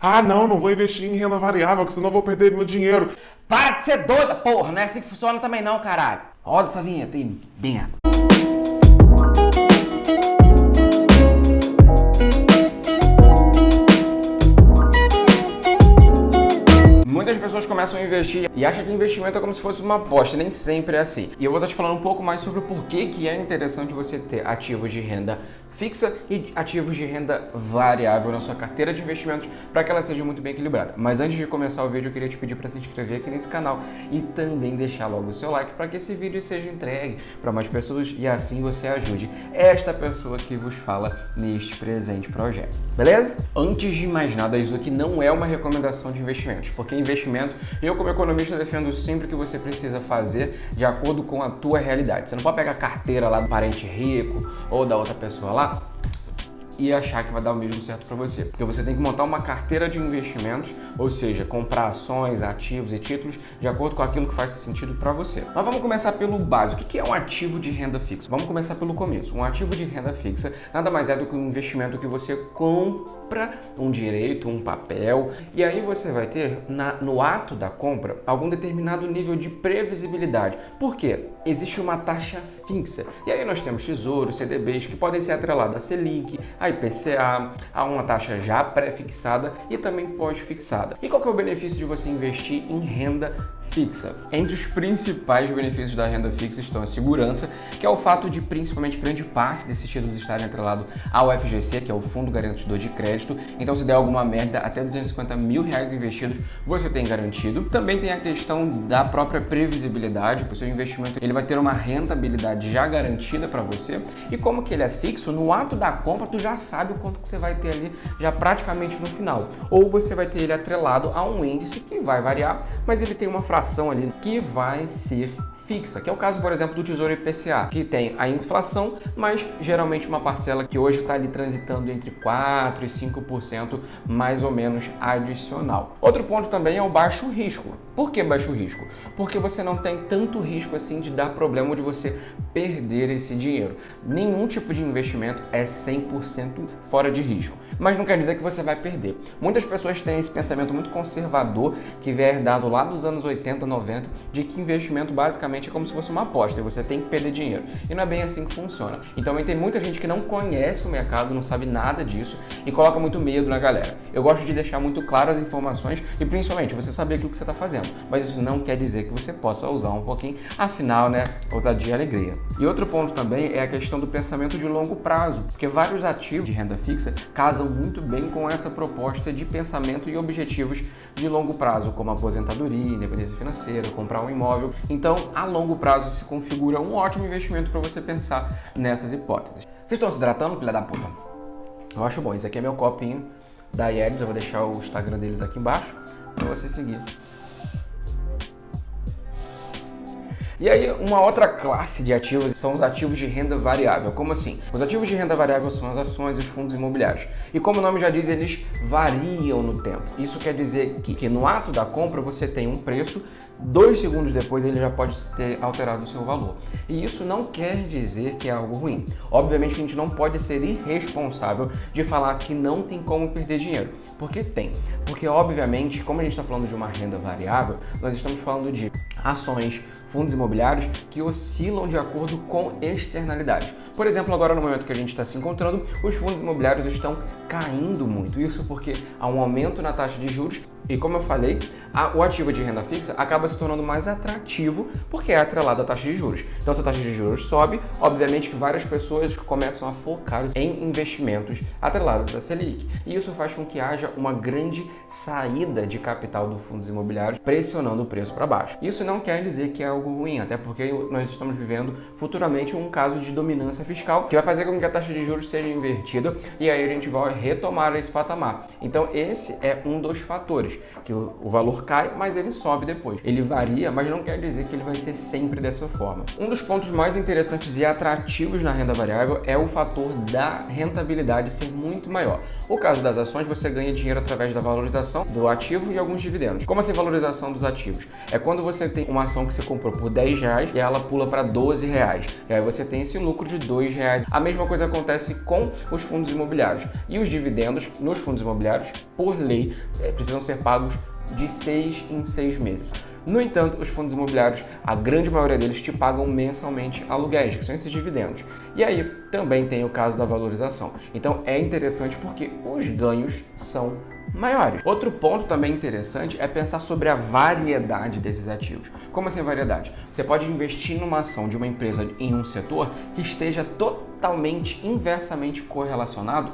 Ah, não, não vou investir em renda variável, que senão eu vou perder meu dinheiro. Para de ser doida, porra! Não é assim que funciona também não, caralho. Roda essa vinheta aí, merda. Muitas pessoas começam a investir e acham que investimento é como se fosse uma aposta, nem sempre é assim. E eu vou estar te falando um pouco mais sobre o porquê que é interessante você ter ativos de renda fixa e ativos de renda variável na sua carteira de investimentos para que ela seja muito bem equilibrada. Mas antes de começar o vídeo, eu queria te pedir para se inscrever aqui nesse canal e também deixar logo o seu like para que esse vídeo seja entregue para mais pessoas e assim você ajude esta pessoa que vos fala neste presente projeto. Beleza? Antes de mais nada, isso aqui não é uma recomendação de investimentos, porque investimento, eu como economista defendo sempre que você precisa fazer de acordo com a tua realidade. Você não pode pegar a carteira lá do parente rico ou da outra pessoa lá e achar que vai dar o mesmo certo para você. Porque você tem que montar uma carteira de investimentos, ou seja, comprar ações, ativos e títulos de acordo com aquilo que faz sentido para você. Mas vamos começar pelo básico. O que é um ativo de renda fixa? Vamos começar pelo começo. Um ativo de renda fixa nada mais é do que um investimento que você compra um direito, um papel, e aí você vai ter no ato da compra algum determinado nível de previsibilidade. Por quê? Existe uma taxa fixa. E aí nós temos tesouros, CDBs que podem ser atrelados a Selic, a IPCA, a uma taxa já pré-fixada e também pós-fixada. E qual que é o benefício de você investir em renda fixa? Entre os principais benefícios da renda fixa estão a segurança, que é o fato de principalmente grande parte desses títulos estarem atrelados ao FGC, que é o Fundo Garantidor de Crédito. Então, se der alguma merda, até R$250 mil investidos, você tem garantido. Também tem a questão da própria previsibilidade, o seu investimento ele vai ter uma rentabilidade já garantida para você. E como que ele é fixo, no ato da compra, tu já sabe o quanto que você vai ter ali já praticamente no final. Ou você vai ter ele atrelado a um índice que vai variar, mas ele tem uma fração ali que vai ser fixa, que é o caso, por exemplo, do Tesouro IPCA, que tem a inflação, mas geralmente uma parcela que hoje está ali transitando entre 4% e 5% mais ou menos adicional. Outro ponto também é o baixo risco. Por que baixo risco? Porque você não tem tanto risco assim de dar problema de você perder esse dinheiro. Nenhum tipo de investimento é 100% fora de risco, mas não quer dizer que você vai perder. Muitas pessoas têm esse pensamento muito conservador que vem herdado lá dos anos 80, 90, de que investimento basicamente é como se fosse uma aposta e você tem que perder dinheiro. E não é bem assim que funciona. Então tem muita gente que não conhece o mercado, não sabe nada disso e coloca muito medo na galera. Eu gosto de deixar muito claro as informações e principalmente você saber aquilo que você está fazendo. Mas isso não quer dizer que você possa usar um pouquinho, afinal, né, ousadia e alegria. E outro ponto também é a questão do pensamento de longo prazo, porque vários ativos de renda fixa casam muito bem com essa proposta de pensamento e objetivos de longo prazo, como aposentadoria, independência financeira, comprar um imóvel. Então, a longo prazo se configura um ótimo investimento para você pensar nessas hipóteses. Vocês estão se hidratando, filha da puta? Eu acho bom. Esse aqui é meu copinho da Yerbs. Eu vou deixar o Instagram deles aqui embaixo para você seguir. E aí, uma outra classe de ativos são os ativos de renda variável. Como assim? Os ativos de renda variável são as ações e os fundos imobiliários. E como o nome já diz, eles variam no tempo. Isso quer dizer que no ato da compra você tem um preço, 2 segundos depois ele já pode ter alterado o seu valor. E isso não quer dizer que é algo ruim. Obviamente que a gente não pode ser irresponsável de falar que não tem como perder dinheiro. Porque tem. Porque obviamente, como a gente está falando de uma renda variável, nós estamos falando de ações, fundos imobiliários que oscilam de acordo com externalidades. Por exemplo, agora no momento que a gente está se encontrando, os fundos imobiliários estão caindo muito. Isso porque há um aumento na taxa de juros e, como eu falei, o ativo de renda fixa acaba se tornando mais atrativo porque é atrelado à taxa de juros. Então, se a taxa de juros sobe, obviamente que várias pessoas começam a focar em investimentos atrelados à Selic. E isso faz com que haja uma grande saída de capital dos fundos imobiliários, pressionando o preço para baixo. Isso não quer dizer que é algo ruim, até porque nós estamos vivendo futuramente um caso de dominância fiscal que vai fazer com que a taxa de juros seja invertida e aí a gente vai retomar esse patamar. Então, esse é um dos fatores. que o valor cai, mas ele sobe depois. Ele varia, mas não quer dizer que ele vai ser sempre dessa forma. Um dos pontos mais interessantes e atrativos na renda variável é o fator da rentabilidade ser muito maior. No caso das ações, você ganha dinheiro através da valorização do ativo e alguns dividendos. Como assim valorização dos ativos? É quando você tem uma ação que você comprou por R$10 e ela pula para R$12. E aí você tem esse lucro de R$2. A mesma coisa acontece com os fundos imobiliários. E os dividendos nos fundos imobiliários, por lei, precisam ser pagos de 6 em 6 meses. No entanto, os fundos imobiliários, a grande maioria deles te pagam mensalmente aluguéis, que são esses dividendos. E aí também tem o caso da valorização. Então é interessante porque os ganhos são maiores. Outro ponto também interessante é pensar sobre a variedade desses ativos. Como assim variedade? Você pode investir numa ação de uma empresa em um setor que esteja totalmente inversamente correlacionado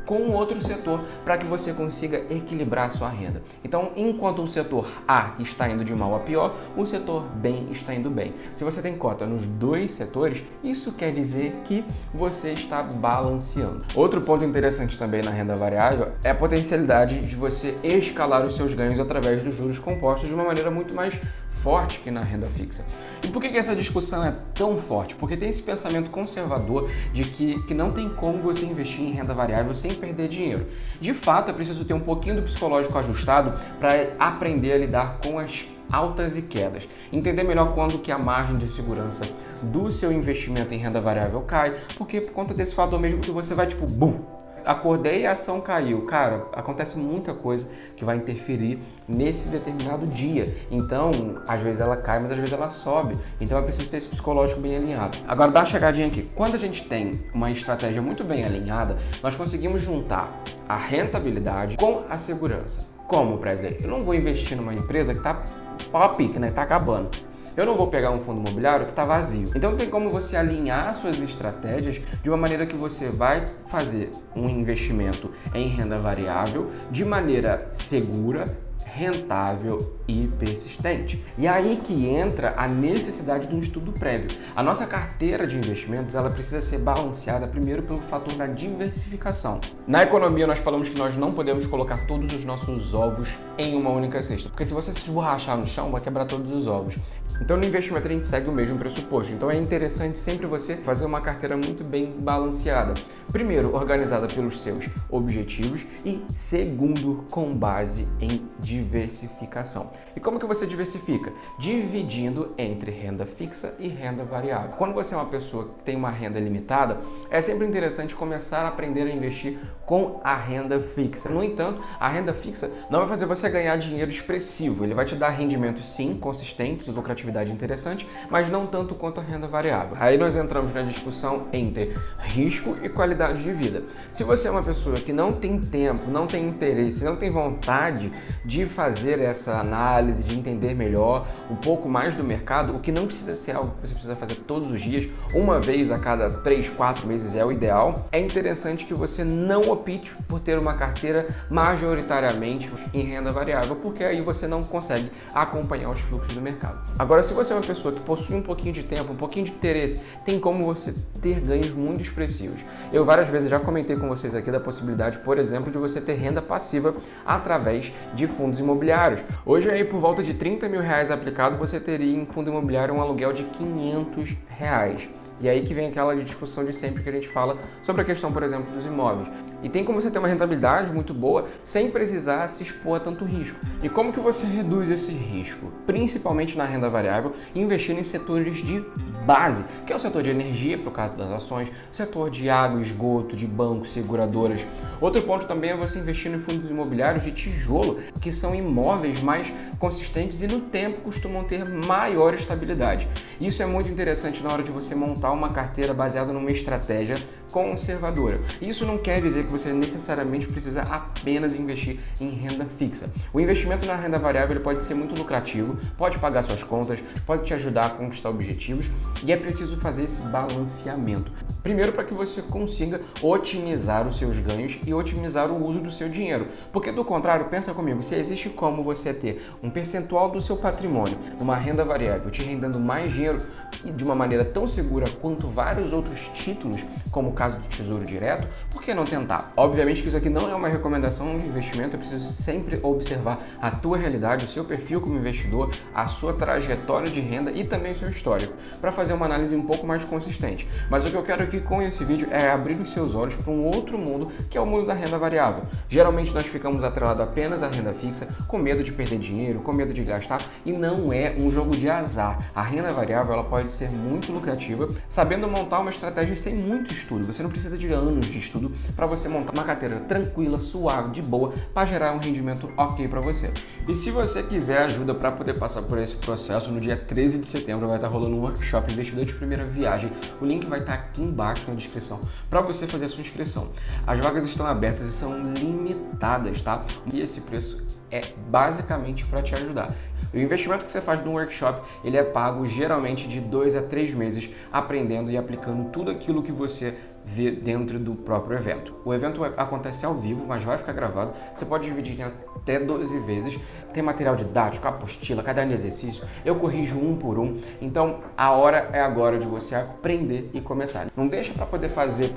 com outro setor para que você consiga equilibrar a sua renda. Então, enquanto o setor A está indo de mal a pior, o setor B está indo bem. Se você tem cota nos dois setores, isso quer dizer que você está balanceando. Outro ponto interessante também na renda variável é a potencialidade de você escalar os seus ganhos através dos juros compostos de uma maneira muito mais forte que na renda fixa. E por que essa discussão é tão forte? Porque tem esse pensamento conservador de que não tem como você investir em renda variável sem perder dinheiro. De fato, é preciso ter um pouquinho do psicológico ajustado para aprender a lidar com as altas e quedas. Entender melhor quando que a margem de segurança do seu investimento em renda variável cai, porque por conta desse fator mesmo que você vai tipo, bum! Acordei e a ação caiu. Cara, acontece muita coisa que vai interferir nesse determinado dia. Então, às vezes ela cai, mas às vezes ela sobe. Então é preciso ter esse psicológico bem alinhado. Agora dá uma chegadinha aqui. Quando a gente tem uma estratégia muito bem alinhada, nós conseguimos juntar a rentabilidade com a segurança. Como, Presley? Eu não vou investir numa empresa que tá pau a pique, né? Tá acabando. Eu não vou pegar um fundo imobiliário que está vazio. Então tem como você alinhar suas estratégias de uma maneira que você vai fazer um investimento em renda variável de maneira segura, rentável e persistente. E aí que entra a necessidade de um estudo prévio. A nossa carteira de investimentos, ela precisa ser balanceada primeiro pelo fator da diversificação. Na economia, nós falamos que nós não podemos colocar todos os nossos ovos em uma única cesta, porque se você se esborrachar no chão, vai quebrar todos os ovos. Então, no investimento, a gente segue o mesmo pressuposto. Então, é interessante sempre você fazer uma carteira muito bem balanceada. Primeiro, organizada pelos seus objetivos e segundo, com base em diversificação. E como que você diversifica? Dividindo entre renda fixa e renda variável. Quando você é uma pessoa que tem uma renda limitada, é sempre interessante começar a aprender a investir com a renda fixa. No entanto, a renda fixa não vai fazer você ganhar dinheiro expressivo. Ele vai te dar rendimentos, sim, consistentes, lucratividade interessante, mas não tanto quanto a renda variável. Aí nós entramos na discussão entre risco e qualidade de vida. Se você é uma pessoa que não tem tempo, não tem interesse, não tem vontade de fazer essa análise, de entender melhor um pouco mais do mercado, o que não precisa ser algo que você precisa fazer todos os dias, uma vez a cada 3, 4 meses é o ideal, é interessante que você não opte por ter uma carteira majoritariamente em renda variável, porque aí você não consegue acompanhar os fluxos do mercado. Agora, se você é uma pessoa que possui um pouquinho de tempo, um pouquinho de interesse, tem como você ter ganhos muito expressivos. Eu várias vezes já comentei com vocês aqui da possibilidade, por exemplo, de você ter renda passiva através de fundos imobiliários. Hoje aí, por volta de R$30 mil aplicado, você teria em fundo imobiliário um aluguel de R$500. E aí que vem aquela discussão de sempre que a gente fala sobre a questão, por exemplo, dos imóveis. E tem como você ter uma rentabilidade muito boa sem precisar se expor a tanto risco. E como que você reduz esse risco? Principalmente na renda variável, investindo em setores de base, que é o setor de energia, por causa das ações, setor de água, esgoto, de bancos, seguradoras. Outro ponto também é você investir em fundos imobiliários de tijolo, que são imóveis mais consistentes e no tempo costumam ter maior estabilidade. Isso é muito interessante na hora de você montar uma carteira baseada numa estratégia conservadora. Isso não quer dizer que você necessariamente precisa apenas investir em renda fixa. O investimento na renda variável ele pode ser muito lucrativo, pode pagar suas contas, pode te ajudar a conquistar objetivos e é preciso fazer esse balanceamento. Primeiro, para que você consiga otimizar os seus ganhos e otimizar o uso do seu dinheiro. Porque do contrário, pensa comigo, se existe como você ter um percentual do seu patrimônio numa renda variável te rendendo mais dinheiro e de uma maneira tão segura quanto vários outros títulos, como caso do Tesouro Direto, por que não tentar? Obviamente que isso aqui não é uma recomendação de investimento, eu preciso sempre observar a tua realidade, o seu perfil como investidor, a sua trajetória de renda e também o seu histórico, para fazer uma análise um pouco mais consistente. Mas o que eu quero aqui com esse vídeo é abrir os seus olhos para um outro mundo, que é o mundo da renda variável. Geralmente nós ficamos atrelados apenas à renda fixa, com medo de perder dinheiro, com medo de gastar, e não é um jogo de azar. A renda variável ela pode ser muito lucrativa, sabendo montar uma estratégia sem muito estudo. Você não precisa de anos de estudo para você montar uma carteira tranquila, suave, de boa, para gerar um rendimento ok para você. E se você quiser ajuda para poder passar por esse processo, no dia 13 de setembro vai estar rolando um workshop Investidor de Primeira Viagem. O link vai estar aqui embaixo na descrição para você fazer a sua inscrição. As vagas estão abertas e são limitadas, tá? E esse preço é basicamente para te ajudar. O investimento que você faz no workshop, ele é pago geralmente de 2 a 3 meses aprendendo e aplicando tudo aquilo que você vê dentro do próprio evento. O evento acontece ao vivo, mas vai ficar gravado. Você pode dividir em até 12 vezes. Tem material didático, apostila, caderno de exercício. Eu corrijo um por um. Então, a hora é agora de você aprender e começar. Não deixa para poder fazer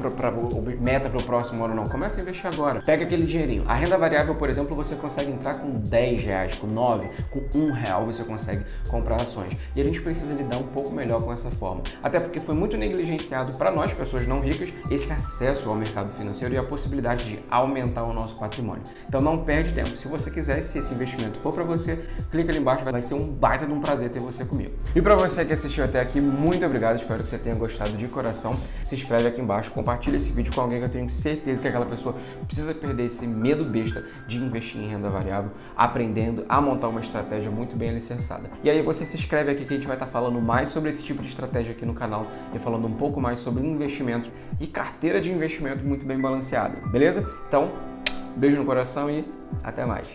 meta para o próximo ano, não. Começa a investir agora. Pega aquele dinheirinho. A renda variável, por exemplo, você consegue entrar com 10 reais, com 9, com 1 real você consegue comprar ações. E a gente precisa lidar um pouco melhor com essa forma. Até porque foi muito negligenciado para nós, pessoas não ricas, esse acesso ao mercado financeiro e a possibilidade de aumentar o nosso patrimônio. Então não perde tempo. Se você quiser, se esse investimento for para você, clica ali embaixo, vai ser um baita de um prazer ter você comigo. E para você que assistiu até aqui, muito obrigado, espero que você tenha gostado de coração. Se inscreve aqui embaixo, compartilha esse vídeo com alguém que eu tenho certeza que aquela pessoa precisa perder esse medo besta de investir em renda variável, aprendendo a montar uma estratégia muito bem alicerçada. E aí você se inscreve aqui que a gente vai estar falando mais sobre esse tipo de estratégia aqui no canal e falando um pouco mais sobre investimento e carteira de investimento muito bem balanceada, beleza? Então, beijo no coração e até mais.